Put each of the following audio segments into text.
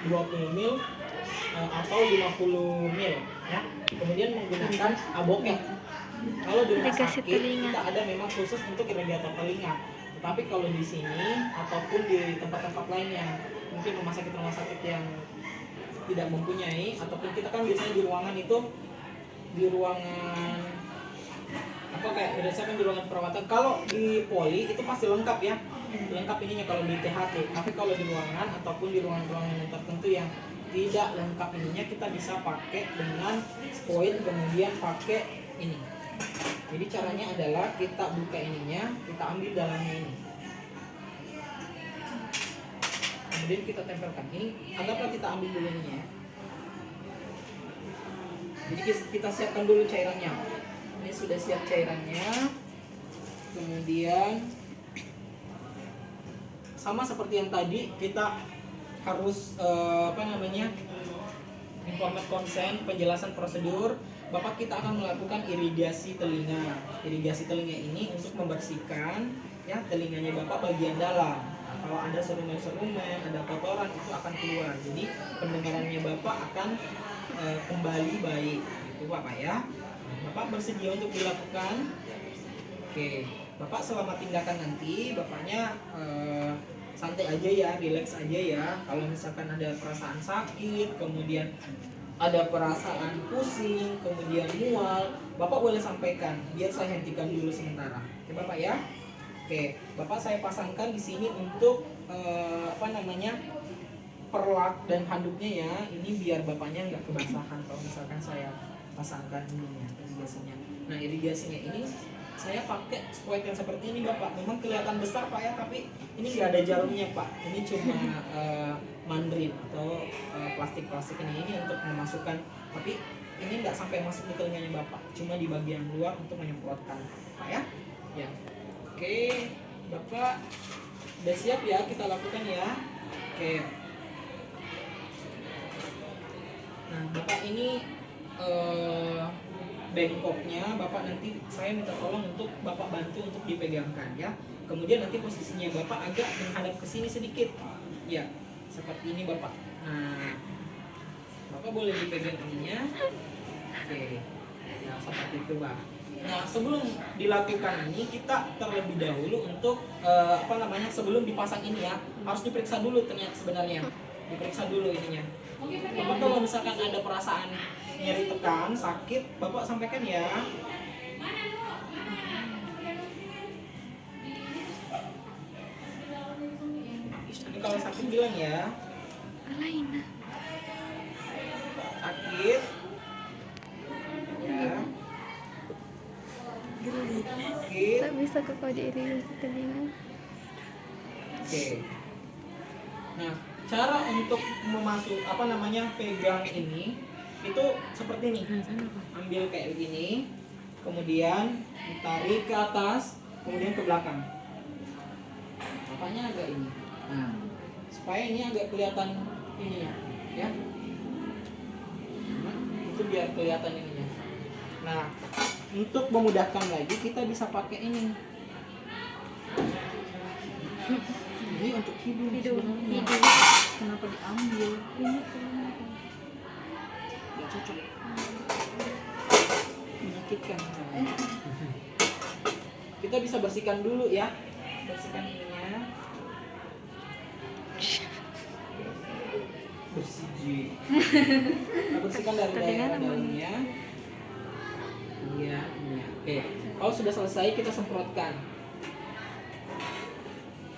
20 mil atau 50 mil ya. Kemudian menggunakan aboket. Kalau di rumah Irigasi sakit telinga. kita ada memang khusus untuk irigasi telinga. Tetapi kalau di sini ataupun di tempat-tempat lain yang mungkin rumah sakit yang tidak mempunyai, ataupun kita kan biasanya di ruangan itu, di ruangan apa kayak berdasarkan di ruangan perawatan. Kalau di poli itu pasti lengkap ya, lengkap ininya kalau di THT. Tapi kalau di ruangan ataupun di ruangan-ruangan yang tertentu yang tidak lengkap ininya, kita bisa pakai dengan spoil, kemudian pakai ini. Jadi caranya adalah kita buka ininya, kita ambil dalamnya ini, kemudian kita tempelkan. Ini anggaplah kita ambil dulu ini ya. Jadi kita siapkan dulu cairannya. Ini sudah siap cairannya. Kemudian sama seperti yang tadi, kita harus informat konsen, penjelasan prosedur. Bapak, kita akan melakukan irigasi telinga. Irigasi telinga ini untuk membersihkan ya telinganya Bapak bagian dalam. Kalau ada serumen-serumen, ada kotoran, itu akan keluar. Jadi pendengarannya Bapak akan kembali baik. Itu Bapak ya. Bapak bersedia untuk dilakukan? Oke, Bapak selama tindakan nanti Bapaknya santai aja ya, relax aja ya. Kalau misalkan ada perasaan sakit, kemudian ada perasaan pusing, kemudian mual, Bapak boleh sampaikan, biar saya hentikan dulu sementara. Oke Bapak ya. Oke, Bapak saya pasangkan di sini untuk perlak dan handuknya ya. Ini biar Bapaknya nggak kebasahan kalau misalkan saya pasangkan ininya, irigasinya. Nah, irigasinya ini saya pakai spoit yang seperti ini Bapak. Memang kelihatan besar Pak ya, tapi ini nggak ada jarumnya Pak. Ini cuma mandrin atau plastik-plastik ini untuk memasukkan, tapi ini nggak sampai masuk di telinganya Bapak, cuma di bagian luar untuk menyemprotkan Pak ya. Ya. Oke, Bapak udah siap ya, kita lakukan ya. Oke. Nah, Bapak ini bengkoknya Bapak nanti saya minta tolong untuk Bapak bantu untuk dipegangkan ya. Kemudian nanti posisinya Bapak agak menghadap ke sini sedikit. Ya, seperti ini Bapak. Nah, Bapak boleh dipegang ininya. Oke. Nah, seperti itu, Pak. Nah, sebelum dilakukan ini kita terlebih dahulu untuk sebelum dipasang ini ya, harus diperiksa dulu ternyata sebenarnya. Diperiksa dulu ininya. Bapak kalau misalkan ada perasaan nyeri tekan, sakit, Bapak sampaikan ya. Ini kalau sakit bilang ya. Alaina. Sakit. Ya. Sakit. Tak bisa ke kau diirigasi telinga. Oke. Nah, cara untuk pegang ini itu seperti ini. Ambil kayak begini, kemudian ditarik ke atas, kemudian ke belakang. Bapaknya agak ini. Nah, supaya ini agak kelihatan ininya, ya. Nah, itu biar kelihatan ininya. Nah, untuk memudahkan lagi kita bisa pakai ini. Ini untuk hidung sebenarnya. Kenapa diambil? Ini nggak cocok. Menyakitkan. Kita bisa bersihkan dulu ya. Bersihkan ininya. Kita bersihkan dari daerah dalamnya. Iya. Oke. Kalau sudah selesai kita semprotkan.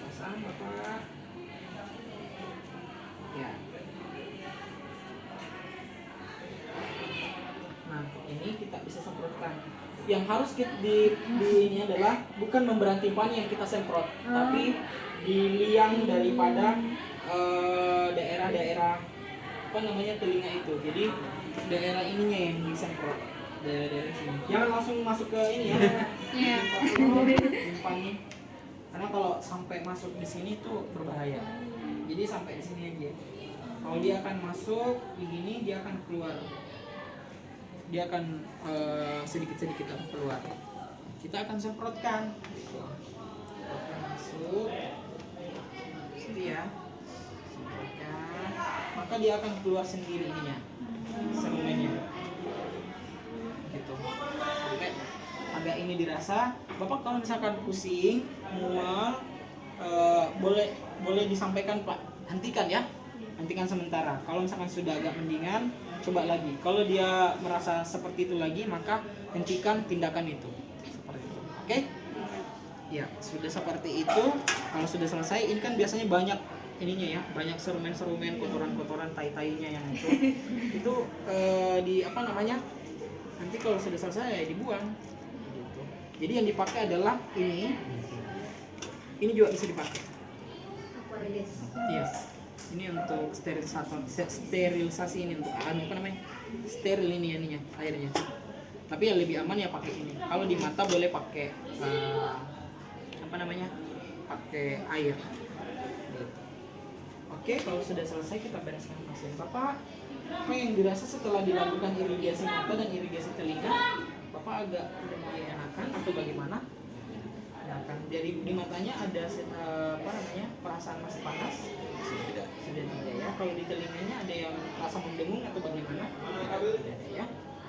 Pasang Bapak. Ya. Nah, ini kita bisa semprotkan. Yang harus di ini adalah bukan memberhenti pan yang kita semprot, tapi di liang daripada daerah-daerah telinga itu. Jadi daerah ininya yang disemprot. Daerah sini. Jangan langsung masuk ke ini ya. Iya. Limpahnya. Karena kalau sampai masuk di sini tuh berbahaya. Jadi sampai di sini aja. Kalau dia akan masuk di gini, dia akan keluar. Dia akan sedikit-sedikit akan keluar. Kita akan semprotkan. Semprotkan masuk. Sini ya. Semprotkan. maka dia akan keluar sendiri ininya, serumennya. Gitu. Sampai agak ini dirasa. Bapak kalau misalkan pusing, mual, boleh disampaikan Pak, hentikan ya, hentikan sementara. Kalau misalkan sudah agak mendingan, coba lagi. Kalau dia merasa seperti itu lagi, maka hentikan tindakan itu. Seperti itu. Oke? Ya, sudah seperti itu. Kalau sudah selesai, ini kan biasanya banyak ininya ya, banyak serumen-serumen, kotoran-kotoran, tai-tainya yang itu di apa namanya? Nanti kalau sudah selesai ya dibuang. Gitu. Jadi yang dipakai adalah ini. Ini juga bisa dipakai. Iya. Ini untuk sterilisasi ini untuk apa namanya? Steril ini ininya, airnya. Tapi yang lebih aman ya pakai ini. Kalau di mata boleh pakai apa namanya? Pakai air. Oke, kalau sudah selesai kita bereskan pasien Bapak. Apa yang dirasa setelah dilakukan irigasi mata dan irigasi telinga? Bapak agak mulai enakan atau bagaimana? Enakan. Jadi di matanya ada apa namanya? Perasaan masih panas? Sudah tidak ya. Kalau di telinganya ada yang rasa mendengung atau bagaimana? Tidak ada ya.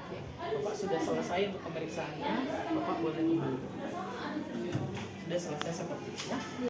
Oke. Bapak sudah selesai untuk pemeriksaannya. Bapak boleh kembali. Sudah selesai seperti itu ya.